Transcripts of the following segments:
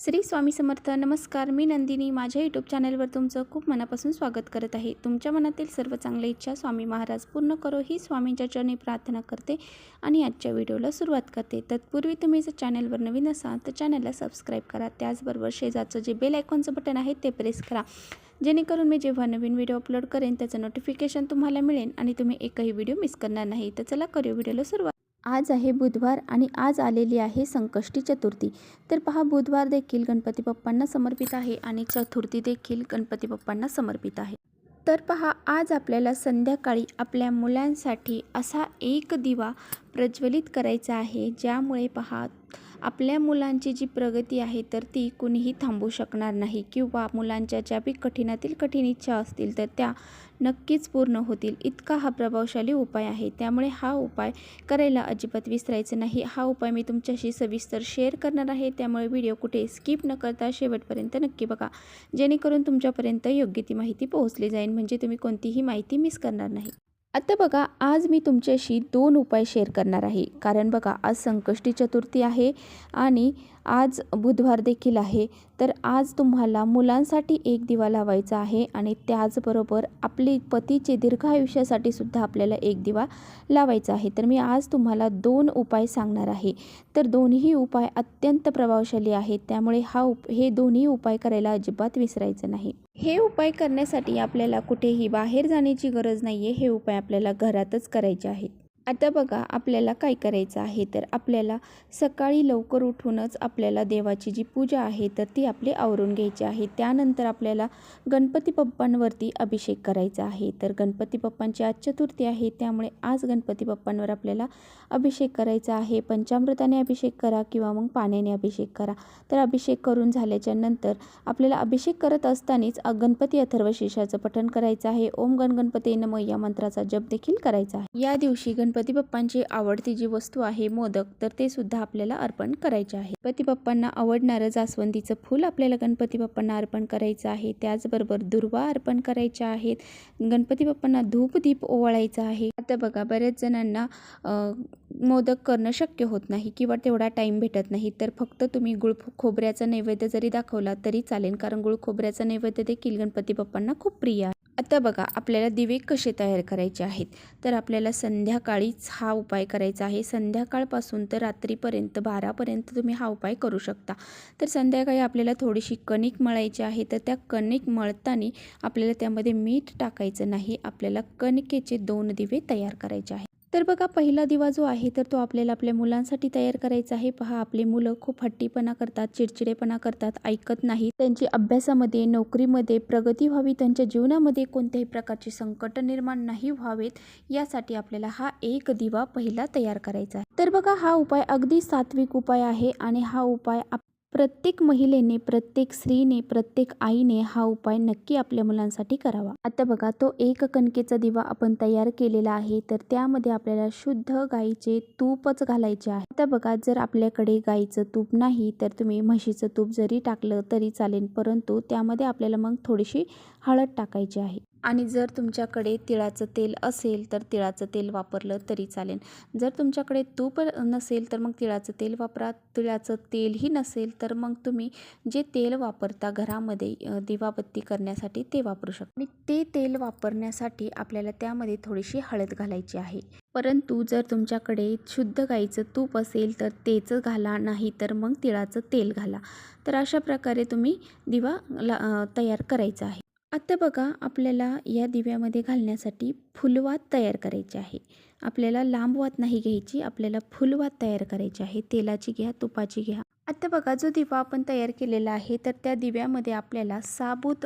श्री स्वामी समर्थ. नमस्कार, मी नंदिनी. माझ्या यूट्यूब चॅनलवर तुमचं खूप मनापासून स्वागत करत आहे. तुमच्या मनातील सर्व चांगल्या इच्छा स्वामी महाराज पूर्ण करो ही स्वामींच्या चरणी प्रार्थना करते आणि आजच्या व्हिडिओला सुरुवात करते. तत्पूर्वी तुम्ही जर चॅनलवर नवीन असाल तर चॅनलला सबस्क्राईब करा. त्याचबरोबर शेजारचं जे बेल आयकॉनचं बटन आहे ते प्रेस करा, जेणेकरून मी जेव्हा नवीन व्हिडिओ अपलोड करेन त्याचं नोटिफिकेशन तुम्हाला मिळेल आणि तुम्ही एकही व्हिडिओ मिस करणार नाही. तर चला करूया व्हिडिओला सुरुवात. आज आहे बुधवार आणि आज आलेली आहे संकष्टी चतुर्थी. तर पहा, बुधवार देखील गणपती बाप्पांना समर्पित आहे आणि चतुर्थी देखील गणपती बाप्पांना समर्पित आहे. तर पहा, आज आपल्याला संध्याकाळी आपल्या मुलांसाठी असा एक दिवा प्रज्वलित करायचा आहे, ज्यामुळे पहा आपल्या मुलांची जी प्रगती आहे तर ती कुणीही थांबवू शकणार नाही, किंवा मुलांच्या ज्या बी कठीणातील कठीण इच्छा असतील तर त्या नक्कीच पूर्ण होतील. इतका हा प्रभावशाली उपाय आहे. त्यामुळे हा उपाय करायला अजिबात विसरायचं नाही. हा उपाय मी तुमच्याशी सविस्तर शेअर करणार आहे, त्यामुळे व्हिडिओ कुठे स्किप न करता शेवटपर्यंत नक्की बघा, जेणेकरून तुमच्यापर्यंत योग्य ती माहिती पोहोचली जाईल, म्हणजे तुम्ही कोणतीही माहिती मिस करणार नाही. आता बघा, आज मी तुमच्याशी 2 उपाय शेअर करणार आहे. कारण बघा, आज संकष्टी चतुर्थी आहे आणि आज बुधवार देखील आहे. तर आज तुम्हाला मुलांसाठी एक दिवा लावायचा आहे आणि त्याचबरोबर आपली पतीचे दीर्घ आयुष्यासाठी सुद्धा आपल्याला एक दिवा लावायचा आहे. तर मी आज तुम्हाला 2 उपाय सांगणार आहे. तर दोन्ही उपाय अत्यंत प्रभावशाली आहेत, त्यामुळे हे दोन्ही उपाय करायला अजिबात विसरायचं नाही. हे उपाय करण्यासाठी आपल्याला कुठेही बाहेर जाण्याची गरज नाही आहे. हे उपाय आपल्याला घरातच करायचे आहेत. आता बघा, आपल्याला काय करायचं आहे, तर आपल्याला सकाळी लवकर उठूनच आपल्याला देवाची जी पूजा आहे तर ती आपली आवरून घ्यायची आहे. त्यानंतर आपल्याला गणपती बाप्पांवरती अभिषेक करायचा आहे. तर गणपती बाप्पांची आज चतुर्थी आहे, त्यामुळे आज गणपती बाप्पांवर आपल्याला अभिषेक करायचा आहे. पंचामृताने अभिषेक करा किंवा मग पाण्याने अभिषेक करा. तर अभिषेक करून झाल्याच्या नंतर आपल्याला अभिषेक करत असतानाच गणपती अथर्वशीर्षाचं पठण करायचं आहे. ओम गण गणपती नमः या मंत्राचा जप देखील करायचा आहे. या दिवशी गणपती बाप्पांची आवडती जी वस्तू आहे मोदक, तर ते सुद्धा आपल्याला अर्पण करायचे आहे. गणपती बाप्पांना आवडणारं जास्वंदीचं फूल आपल्याला गणपती बाप्पांना अर्पण करायचं आहे. त्याचबरोबर दुर्वा अर्पण करायच्या आहेत. गणपती बाप्पांना धूप दीप ओवाळायचा आहे. आता बघा, बऱ्याच जणांना मोदक करणं शक्य होत नाही किंवा तेवढा टाईम भेटत नाही, तर फक्त तुम्ही गुळ खोबऱ्याचा नैवेद्य जरी दाखवला तरी चालेल, कारण गुळ खोबऱ्याचा नैवेद्य देखील गणपती बाप्पांना खूप प्रिय आहे. आता बघा, आपल्याला दिवे कसे तयार करायचे आहेत. तर आपल्याला संध्याकाळीच हा उपाय करायचा आहे. संध्याकाळपासून तर रात्रीपर्यंत 12पर्यंत तुम्ही हा उपाय करू शकता. तर संध्याकाळी आपल्याला थोडीशी कणिक मळायची आहे. तर त्या कणिक मळताना आपल्याला त्यामध्ये मीठ टाकायचं नाही. आपल्याला कणिकेचे 2 दिवे तयार करायचे आहेत. तर बघा, पहिला दिवा जो आहे तर तो आपल्याला आपल्या मुलांसाठी तयार करायचा आहे. पहा, आपले मुलं खूप हट्टीपणा करतात, चिडचिडेपणा करतात, ऐकत नाही. त्यांची अभ्यासामध्ये, नोकरीमध्ये प्रगती व्हावी, त्यांच्या जीवनामध्ये कोणत्याही प्रकारचे संकट निर्माण नाही व्हावेत, यासाठी आपल्याला हा एक दिवा पहिला तयार करायचा आहे. तर बघा, हा उपाय अगदी सात्विक उपाय आहे आणि हा उपाय प्रत्येक महिलेने, प्रत्येक स्त्रीने, प्रत्येक आईने हा उपाय नक्की आपल्या मुलांसाठी करावा. आता बघा, तो एक कणकेचा दिवा आपण तयार केलेला आहे. तर त्यामध्ये आपल्याला शुद्ध गाईचे तूपच घालायचे आहे. आता बघा, जर आपल्याकडे गाईचं तूप नाही तर तुम्ही म्हशीचं तूप जरी टाकलं तरी चालेल, परंतु त्यामध्ये आपल्याला मग थोडीशी हळद टाकायची आहे. आणि जर तुमच्याकडे तिळाचं तेल असेल तर तिळाचं तेल वापरलं तरी चालेल. जर तुमच्याकडे तूप नसेल तर मग तिळाचं तेल वापरा. तिळाचं तेलही नसेल तर मग तुम्ही जे तेल वापरता घरामध्ये दिवाबत्ती करण्यासाठी ते वापरू शकता. आणि ते तेल वापरण्यासाठी आपल्याला त्यामध्ये थोडीशी हळद घालायची आहे. परंतु जर तुमच्याकडे शुद्ध गाईचं तूप असेल तर तेच घाला, नाही तर मग तिळाचं तेल घाला. तर अशा प्रकारे तुम्ही दिवा तयार करायचा आहे. आता बघा, आपल्याला या दिव्यामध्ये घालण्यासाठी फुलवात तयार करायची आहे. आपल्याला लांब वात नाही घ्यायची, आपल्याला फुलवात तयार करायची आहे. तेलाची घ्या, तुपाची घ्या. आता बघा, जो दिवा आपण तयार केलेला आहे तर त्या दिव्यामध्ये आपल्याला साबूत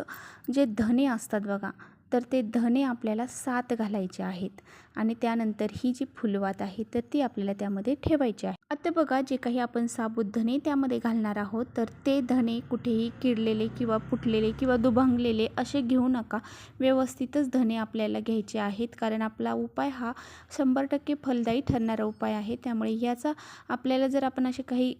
जे धने असतात बघा, तर ते धने आपल्याला 7 घालायचे आहेत. आणि त्यानंतर ही जी फुलवात आहे तर ती आपल्याला त्यामध्ये ठेवायची आहे. आता बघा, जे काही आपण साबूत धने त्यामध्ये घालणार आहोत तर ते धने कुठेही किडलेले किंवा फुटलेले किंवा दुभंगलेले असे घेऊ नका. व्यवस्थितच धने आपल्याला घ्यायचे आहेत, कारण आपला उपाय हा 100% फलदायी ठरणारा उपाय आहे. त्यामुळे याचा आपल्याला जर आपण अशी काही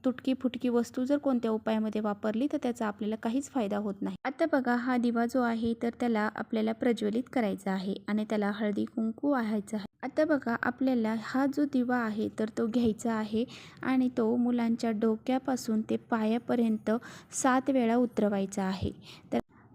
तुटकी फुटकी वस्तू जर कोणत्या उपायामध्ये वापरली तर त्याचा आपल्याला काहीच फायदा होत नाही. आता बघा, हा दिवा जो आहे तर त्याला आपल्याला प्रज्वलित करायचा आहे आणि त्याला हळदी कुंकू वाहायचं आहे. आता बघा आपल्याला हा जो दिवा आहे तर तो घ्यायचा आहे आणि तो मुलांच्या डोक्यापासून ते पायापर्यंत 7 वेळा उतरवायचा आहे.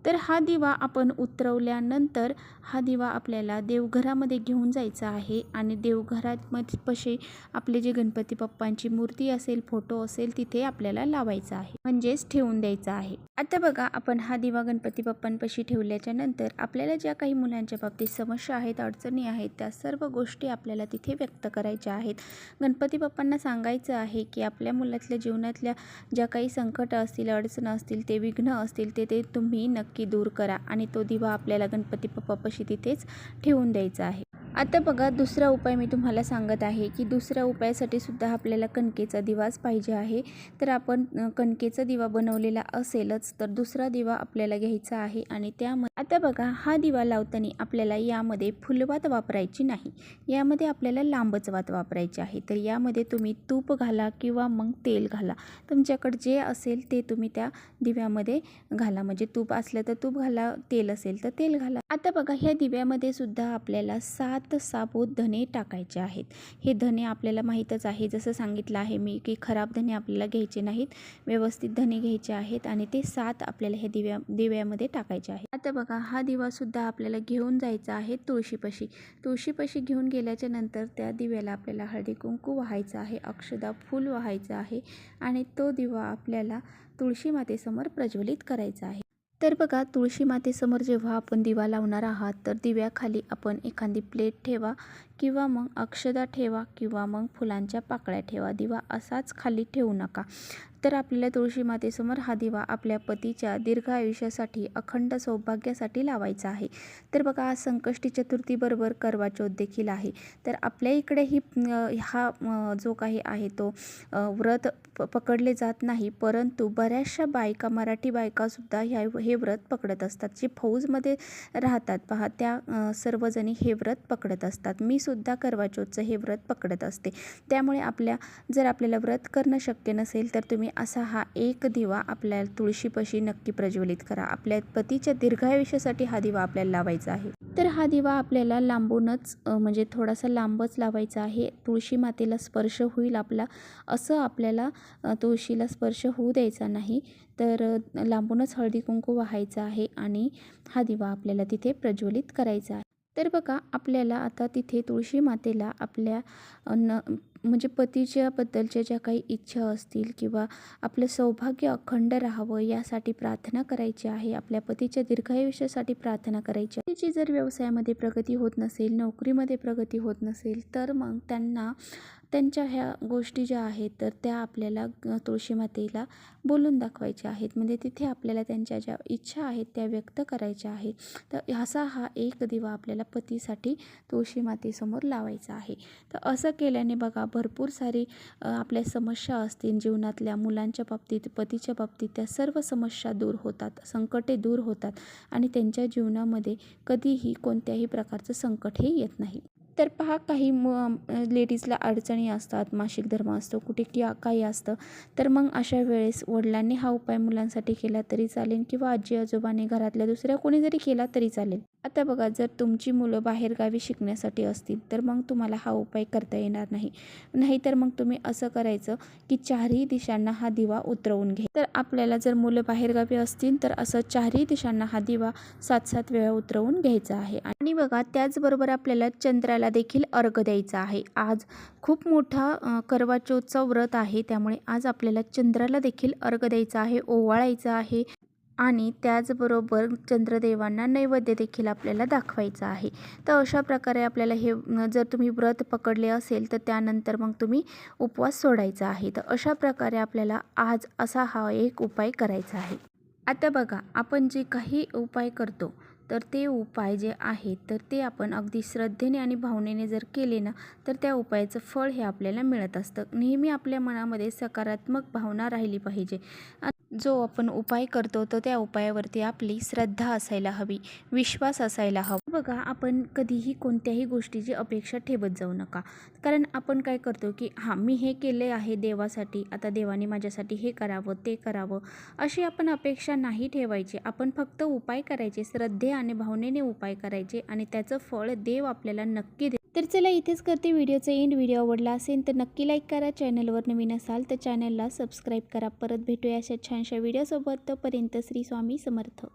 तर हा दिवा आपण उतरवल्यानंतर हा दिवा आपल्याला देवघरामध्ये घेऊन जायचा आहे आणि देवघरामध्ये पाशी आपले जे गणपती बाप्पांची मूर्ती असेल, फोटो असेल तिथे आपल्याला लावायचा आहे, म्हणजेच ठेवून द्यायचा आहे. आता बघा आपण हा दिवा गणपती बाप्पांपाशी ठेवल्याच्या नंतर आपल्याला ज्या काही मुलांच्या बाबतीत समस्या आहेत, अडचणी आहेत, त्या सर्व गोष्टी आपल्याला तिथे व्यक्त करायच्या आहेत. गणपती बाप्पांना सांगायचं आहे की आपल्या मुलातल्या जीवनातल्या ज्या काही संकट असतील, अडचण असतील, ते विघ्न असतील ते तुम्ही नक्की दूर करा आणि तो दिवा आपल्याला गणपती बाप्पापाशी तिथेच ठेवून द्यायचा आहे. आता बघा दुसरा उपाय मी तुम्हाला सांगत आहे की दुसऱ्या उपायासाठी सुद्धा आपल्याला कणकेचा दिवाच पाहिजे आहे. तर आपण कणकेचा दिवा बनवलेला असेलच तर दुसरा दिवा आपल्याला घ्यायचा आहे आणि त्यामध्ये आता बघा हा दिवा लावताना आपल्याला यामध्ये फुलवात वापरायची नाही, यामध्ये आपल्याला लांबच वात वापरायची आहे. तर यामध्ये तुम्ही तूप घाला किंवा मग तेल घाला, तुमच्याकडे जे असेल ते तुम्ही त्या दिव्यामध्ये घाला. म्हणजे तूप असलं तर तूप घाला, तेल असेल तर तेल घाला. आता बघा ह्या दिव्यामध्ये सुद्धा आपल्याला 7 साबूत धने टाकायचे आहेत. हे धने आपल्याला माहीतच आहे, जसं सांगितलं आहे मी की खराब धने आपल्याला घ्यायचे नाहीत, व्यवस्थित धने घ्यायचे आहेत आणि ते 7 आपल्याला हे दिव्यामध्ये टाकायचे आहे. आता बघा हा दिवा सुद्धा आपल्याला घेऊन जायचा आहे तुळशीपाशी घेऊन गेल्याच्या नंतर त्या दिव्याला आपल्याला हळदी कुंकू वाहायचं आहे, अक्षदा फूल वाहायचं आहे आणि तो दिवा आपल्याला तुळशी मातेसमोर प्रज्वलित करायचा आहे. तर बघा तुळशी मातेसमोर जेव्हा आपण दिवा लावणार आहात तर दिव्याखाली आपण एखादी प्लेट ठेवा किंवा मग अक्षदा ठेवा किंवा मग फुलांच्या पाकळ्या ठेवा. दिवा असाच खाली ठेवू नका. तर आपल्याला तुळशी मातेसमोर हा दिवा आपल्या पतीच्या दीर्घ आयुष्यासाठी, अखंड सौभाग्यासाठी लावायचा आहे. तर बघा आज संकष्टी चतुर्थीबरोबर करवा चौथ देखील आहे. तर आपल्या इकडे हा जो काही आहे तो व्रत पकडले जात नाही, परंतु बऱ्याचशा बायका, मराठी बायकासुद्धा हे व्रत पकडत असतात. जे फौजमध्ये राहतात पहा त्या सर्वजणी हे व्रत पकडत असतात. मी सुद्धा करवा चौथचं हे व्रत पकडत असते. त्यामुळे जर आपल्याला व्रत करणं शक्य नसेल तर तुम्ही असा हा एक दिवा आपल्या तुळशीपाशी नक्की प्रज्वलित करा. आपल्या पतीच्या दीर्घायुष्यासाठी हा दिवा आपल्याला लावायचा आहे. तर हा दिवा आपल्याला लांबूनच म्हणजे थोडासा लांबच लावायचा आहे. तुळशी मातेला स्पर्श होईल आपला असं आपल्याला तुळशीला स्पर्श होऊ द्यायचा नाही. तर लांबूनच हळदी कुंकू वाहायचं आहे आणि हा दिवा आपल्याला तिथे प्रज्वलित करायचा आहे. तर बघा आपल्याला आता तिथे तुळशी मातेला आपल्या म्हणजे पतीच्या बद्दलच्या ज्या काही इच्छा असतील किंवा आपलं सौभाग्य अखंड राहावं यासाठी प्रार्थना करायची आहे. आपल्या पतीच्या दीर्घायुष्यासाठी प्रार्थना करायची आहे. तिची जर व्यवसायामध्ये प्रगती होत नसेल, नोकरीमध्ये प्रगती होत नसेल तर मग त्यांच्या ह्या गोष्टी ज्या आहेत तर त्या आपल्याला तुळशी मातेला बोलून दाखवायच्या आहेत. म्हणजे तिथे आपल्याला त्यांच्या ज्या इच्छा आहेत त्या व्यक्त करायच्या आहेत. तर असा हा एक दिवा आपल्याला पतीसाठी तुळशी मातेसमोर लावायचा आहे. तर असं केल्याने बघा भरपूर सारी आपल्या समस्या असतील जीवनातल्या, मुलांच्या बाबतीत, पतीच्या बाबतीत, त्या सर्व समस्या दूर होतात, संकटे दूर होतात आणि त्यांच्या जीवनामध्ये कधीही कोणत्याही प्रकारचं संकटही येत नाही. तर पहा काही लेडीजला अडचणी असतात, मासिक धर्म असतो, कुठे काही असतं, तर मग अशा वेळेस वडिलांनी हा उपाय मुलांसाठी केला तरी चालेल किंवा आजी आजोबांनी घरातल्या दुसऱ्या कोणी जरी केला तरी चालेल. आता बघा जर तुमची मुलं बाहेरगावी शिकण्यासाठी असतील तर मग तुम्हाला हा उपाय करता येणार नाही. तर मग तुम्ही असं करायचं की चारही दिशांना हा दिवा उतरवून घे. तर आपल्याला जर मुलं बाहेरगावी असतील तर असं चारही दिशांना हा दिवा 7-7 वेळा उतरवून घ्यायचा आहे. आणि बघा त्याचबरोबर आपल्याला चंद्राला देखील अर्घ द्यायचा आहे. आज खूप मोठा करवा चौथचा व्रत आहे, त्यामुळे आज आपल्याला चंद्राला देखील अर्घ द्यायचा आहे, ओवाळायचा आहे आणि त्याचबरोबर चंद्रदेवांना नैवेद्य देखील आपल्याला दाखवायचा आहे. तर अशा प्रकारे आपल्याला हे जर तुम्ही व्रत पकडले असेल तर त्यानंतर मग तुम्ही उपवास सोडायचा आहे. तर अशा प्रकारे आपल्याला आज असा हा एक उपाय करायचा आहे. आता बघा आपण जे काही उपाय करतो तर ते उपाय जे आहेत तर ते आपण अगदी श्रद्धेने आणि भावनेने जर केले ना तर त्या उपायाचं फळ हे आपल्याला मिळत असतं. नेहमी आपल्या मनामध्ये सकारात्मक भावना राहिली पाहिजे. जो आपण उपाय करतो तर त्या उपायावरती आपली श्रद्धा असायला हवी, विश्वास असायला हवा. बघा आपण कधीही कोणत्याही गोष्टीची अपेक्षा ठेवत जाऊ नका. कारण आपण काय करतो की मी हे केले आहे देवासाठी, आता देवाने माझ्यासाठी हे करावं ते करावं अशी आपण अपेक्षा नाही ठेवायची. आपण फक्त उपाय करायचे, श्रद्धे आणि भावनेने उपाय करायचे आणि त्याचं फळ देव आपल्याला नक्की तर चला इथेच करते व्हिडिओचा एंड. व्हिडिओ आवडला असेल तर नक्की लाईक करा. चॅनलवर नवीन असाल तर चॅनलला सबस्क्राईब करा. परत भेटूया अशा छानशा व्हिडिओसोबत. तोपर्यंत श्री स्वामी समर्थ.